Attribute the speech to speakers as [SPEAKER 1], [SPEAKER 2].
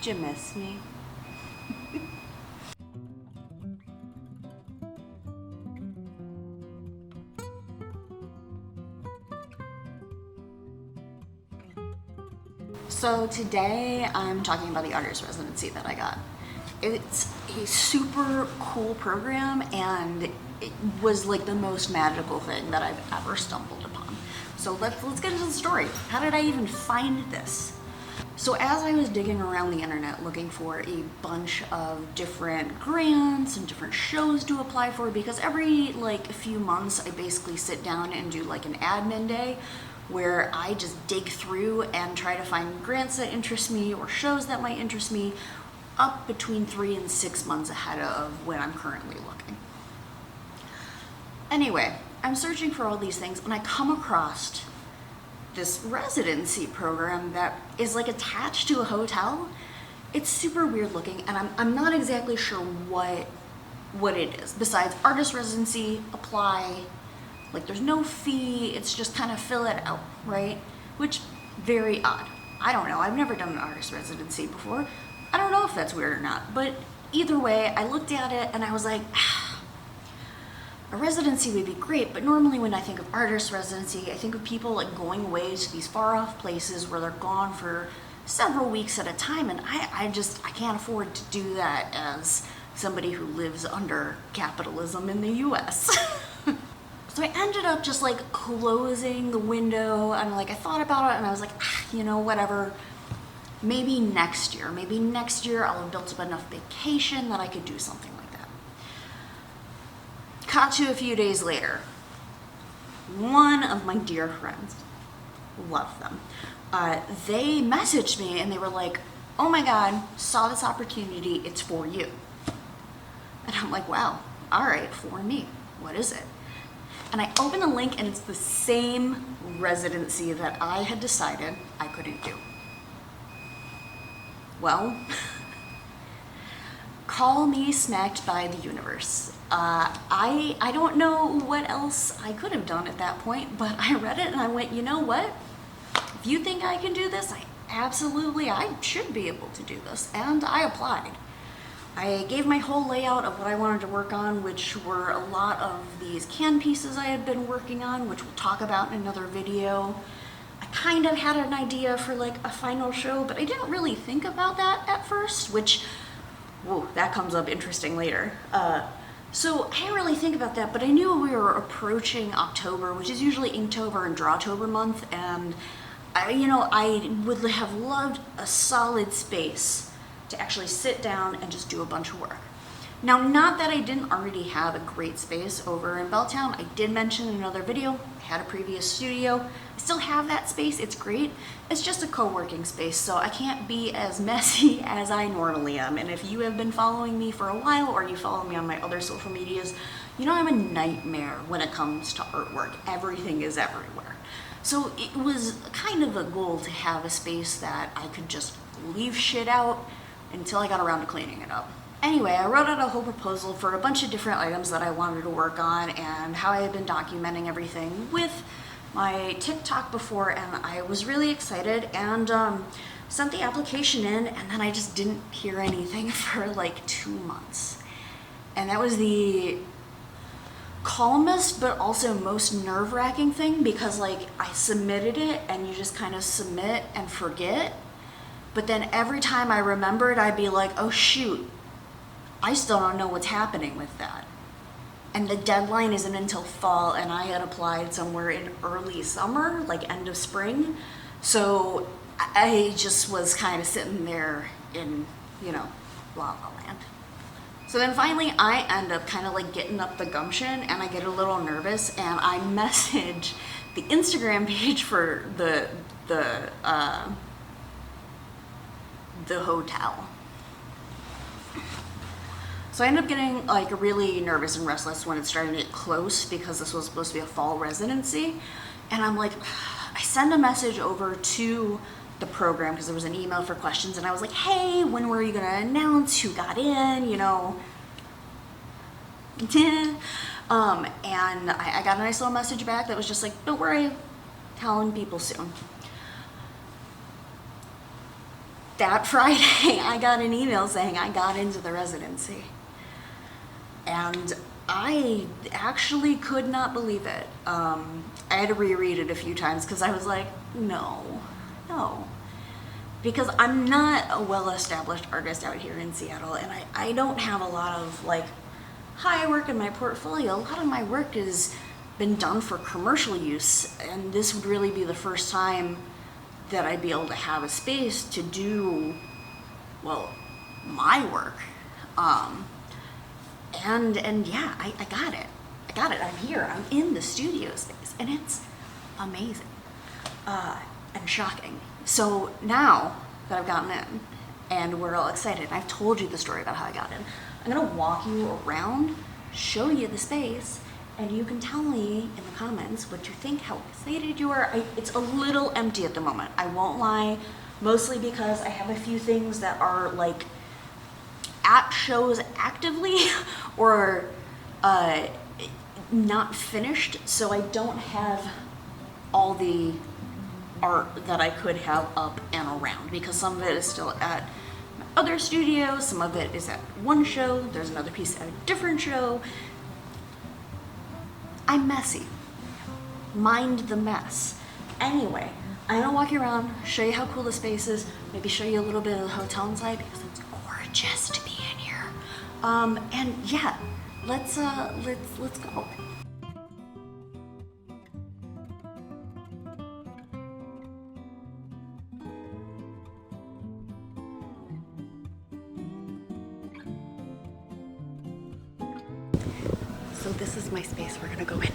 [SPEAKER 1] Did you miss me? So today I'm talking about the artist residency that I got. It's a super cool program and it was like the most magical thing that I've ever stumbled upon. So let's get into the story. How did I even find this? So as I was digging around the internet looking for a bunch of different grants and different shows to apply for, because every like a few months I basically sit down and do like an admin day where I just dig through and try to find grants that interest me or shows that might interest me up between 3 and 6 months ahead of when I'm currently looking. Anyway, I'm searching for all these things and I come across this residency program that is like attached to a hotel. It's super weird looking and I'm not exactly sure what it is. Besides artist residency, apply, like there's no fee, it's just kind of fill it out, right? Which, very odd. I don't know, I've never done an artist residency before. I don't know if that's weird or not, but either way, I looked at it and I was like, a residency would be great, but normally when I think of artist residency, I think of people like going away to these far off places where they're gone for several weeks at a time, and I can't afford to do that as somebody who lives under capitalism in the US. So I ended up just like closing the window and like I thought about it and I was like, you know, whatever, maybe next year I'll have built up enough vacation that I could do something like that. Cut to a few days later, one of my dear friends, love them, they messaged me and they were like, oh my God, saw this opportunity, it's for you. And I'm like, wow, all right, for me, what is it? And I open the link and it's the same residency that I had decided I couldn't do. Well, call me smacked by the universe. I don't know what else I could have done at that point, but I read it and I went, you know what? If you think I can do this, I should be able to do this. And I applied. I gave my whole layout of what I wanted to work on, which were a lot of these can pieces I had been working on, which we'll talk about in another video. I kind of had an idea for like a final show, but I didn't really think about that at first, which, whoa, that comes up interesting later. So I didn't really think about that, but I knew we were approaching October, which is usually Inktober and Drawtober month, and I would have loved a solid space to actually sit down and just do a bunch of work. Now, not that I didn't already have a great space over in Belltown. I did mention in another video, I had a previous studio. I still have that space, it's great. It's just a co-working space, so I can't be as messy as I normally am. And if you have been following me for a while or you follow me on my other social medias, you know I'm a nightmare when it comes to artwork. Everything is everywhere. So it was kind of a goal to have a space that I could just leave shit out until I got around to cleaning it up. Anyway, I wrote out a whole proposal for a bunch of different items that I wanted to work on and how I had been documenting everything with my TikTok before, and I was really excited and sent the application in, and then I just didn't hear anything for like 2 months. And that was the calmest but also most nerve-wracking thing, because like I submitted it and you just kind of submit and forget. But then every time I remembered, I'd be like, oh shoot, I still don't know what's happening with that. And the deadline isn't until fall, and I had applied somewhere in early summer, like end of spring. So I just was kind of sitting there in, la la land. So then finally I end up kind of like getting up the gumption and I get a little nervous and I message the Instagram page for the hotel. So I ended up getting like really nervous and restless when it started to get close, because this was supposed to be a fall residency. And I'm like, I send a message over to the program because there was an email for questions, and I was like, hey, when were you gonna announce who got in, and I got a nice little message back that was just like, don't worry, telling people soon. that Friday, I got an email saying I got into the residency. And I actually could not believe it. I had to reread it a few times because I was like, no. Because I'm not a well-established artist out here in Seattle, and I don't have a lot of like high work in my portfolio. A lot of my work has been done for commercial use, and this would really be the first time that I'd be able to have a space to do, well, my work. And yeah, I got it. I'm here. I'm in the studio space, and it's amazing and shocking. So now that I've gotten in, and we're all excited, I've told you the story about how I got in. I'm gonna walk you around, show you the space, and you can tell me in the comments what you think, how excited you are. It's a little empty at the moment, I won't lie, mostly because I have a few things that are like at shows actively or not finished, so I don't have all the art that I could have up and around, because some of it is still at my other studio, some of it is at one show, there's another piece at a different show. I'm messy. Mind the mess. Anyway, I'm gonna walk you around, show you how cool the space is, maybe show you a little bit of the hotel inside because it's gorgeous to be in here. And yeah, let's go. So this is my space. We're gonna go in.